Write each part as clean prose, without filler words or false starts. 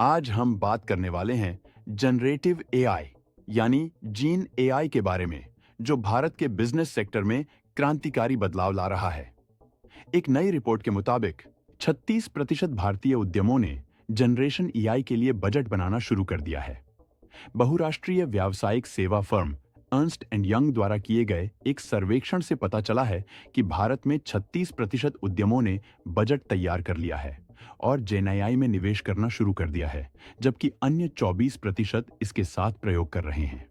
आज हम बात करने वाले हैं जनरेटिव एआई यानी जीन एआई के बारे में, जो भारत के बिजनेस सेक्टर में क्रांतिकारी बदलाव ला रहा है। एक नई रिपोर्ट के मुताबिक 36% भारतीय उद्यमों ने जनरेशन एआई के लिए बजट बनाना शुरू कर दिया है। बहुराष्ट्रीय व्यावसायिक सेवा फर्म अर्न्स्ट एंड यंग द्वारा किए गए एक सर्वेक्षण से पता चला है कि भारत में 36% उद्यमों ने बजट तैयार कर लिया है और जेनएआई में निवेश करना शुरू कर दिया है, जबकि अन्य 24% इसके साथ प्रयोग कर रहे हैं।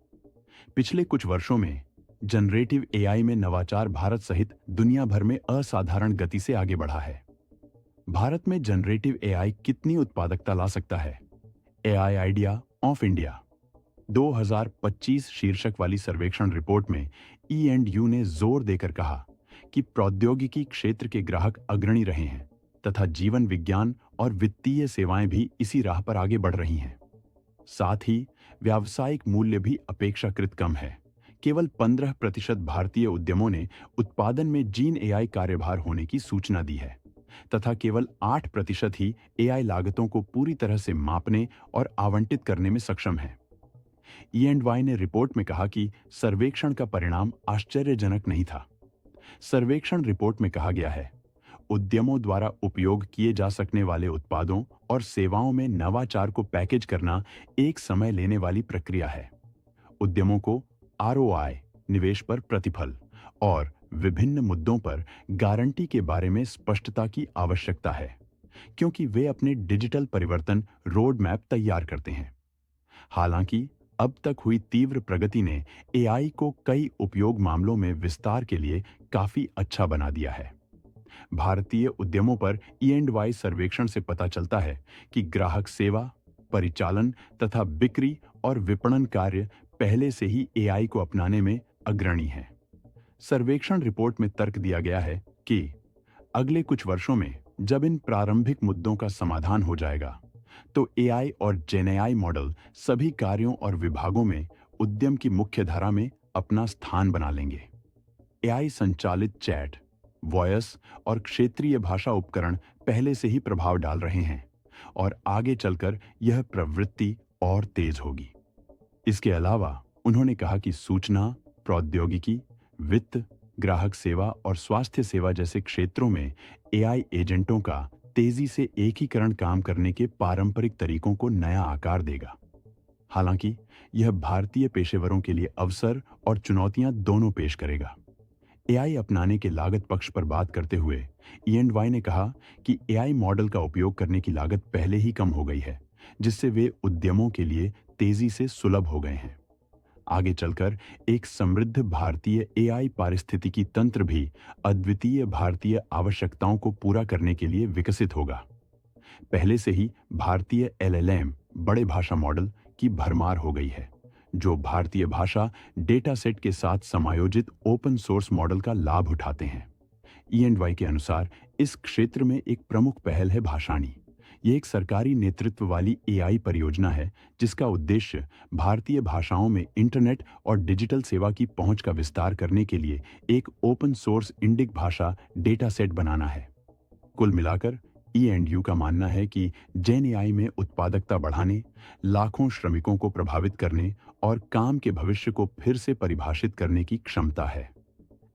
पिछले कुछ वर्षों में जनरेटिव एआई में नवाचार भारत सहित दुनिया भर में असाधारण गति से आगे बढ़ा है। भारत में जनरेटिव एआई कितनी उत्पादकता ला सकता है? एआई आइडिया ऑफ इंडिया 2025 शीर्षक वाली सर्वेक्षण रिपोर्ट में ई&यू ने जोर देकर कहा कि प्रौद्योगिकी क्षेत्र के ग्राहक अग्रणी रहे हैं तथा जीवन विज्ञान और वित्तीय सेवाएं भी इसी राह पर आगे बढ़ रही हैं। साथ ही व्यावसायिक मूल्य भी अपेक्षाकृत कम है। केवल 15% भारतीय उद्यमों ने उत्पादन में जीन एआई कार्यभार होने की सूचना दी है तथा केवल 8% ही एआई लागतों को पूरी तरह से मापने और आवंटित करने में सक्षम है। ई&वाई ने रिपोर्ट में कहा कि सर्वेक्षण का परिणाम आश्चर्यजनक नहीं था। सर्वेक्षण रिपोर्ट में कहा गया है, उद्यमों द्वारा उपयोग किए जा सकने वाले उत्पादों और सेवाओं में नवाचार को पैकेज करना एक समय लेने वाली प्रक्रिया है। उद्यमों को आरओआई, निवेश पर प्रतिफल और विभिन्न मुद्दों पर गारंटी के बारे में स्पष्टता की आवश्यकता है, क्योंकि वे अपने डिजिटल परिवर्तन रोड मैप तैयार करते हैं। हालांकि अब तक हुई तीव्र प्रगति ने एआई को कई उपयोग मामलों में विस्तार के लिए काफी अच्छा बना दिया है। भारतीय उद्यमों पर ई&वाई सर्वेक्षण से पता चलता है कि ग्राहक सेवा, परिचालन तथा बिक्री और विपणन कार्य पहले से ही एआई को अपनाने में अग्रणी हैं। सर्वेक्षण रिपोर्ट में तर्क दिया गया है कि अगले कुछ वर्षों में जब इन प्रारंभिक मुद्दों का समाधान हो जाएगा, तो एआई और जेनएआई मॉडल सभी कार्यों और विभागों में उद्यम की मुख्य धारा में अपना स्थान बना लेंगे। एआई संचालित चैट, वॉयस और क्षेत्रीय भाषा उपकरण पहले से ही प्रभाव डाल रहे हैं और आगे चलकर यह प्रवृत्ति और तेज होगी। इसके अलावा उन्होंने कहा कि सूचना, प्रौद्योगिकी, वित्त, ग्राहक सेवा और स्वास्थ्य सेवा जैसे क्षेत्रों में एआई एजेंटों का तेजी से एकीकरण काम करने के पारंपरिक तरीकों को नया आकार देगा। हालांकि यह भारतीय पेशेवरों के लिए अवसर और चुनौतियां दोनों पेश करेगा। एआई अपनाने के लागत पक्ष पर बात करते हुए ई&वाई ने कहा कि एआई मॉडल का उपयोग करने की लागत पहले ही कम हो गई है, जिससे वे उद्यमों के लिए तेजी से सुलभ हो गए हैं। आगे चलकर एक समृद्ध भारतीय एआई पारिस्थितिकी तंत्र भी अद्वितीय भारतीय आवश्यकताओं को पूरा करने के लिए विकसित होगा। पहले से ही भारतीय एलएलएम, बड़े भाषा मॉडल की भरमार हो गई है, जो भारतीय भाषा डेटा सेट के साथ समायोजित ओपन सोर्स मॉडल का लाभ उठाते हैं। ई&वाई के अनुसार इस क्षेत्र में एक प्रमुख पहल है भाषाणी। ये एक सरकारी नेतृत्व वाली एआई परियोजना है, जिसका उद्देश्य भारतीय भाषाओं में इंटरनेट और डिजिटल सेवा की पहुंच का विस्तार करने के लिए एक ओपन सोर्स इंडिक भाषा डेटा सेट बनाना है। कुल मिलाकर ई&यू का मानना है कि जेन एआई में उत्पादकता बढ़ाने, लाखों श्रमिकों को प्रभावित करने और काम के भविष्य को फिर से परिभाषित करने की क्षमता है।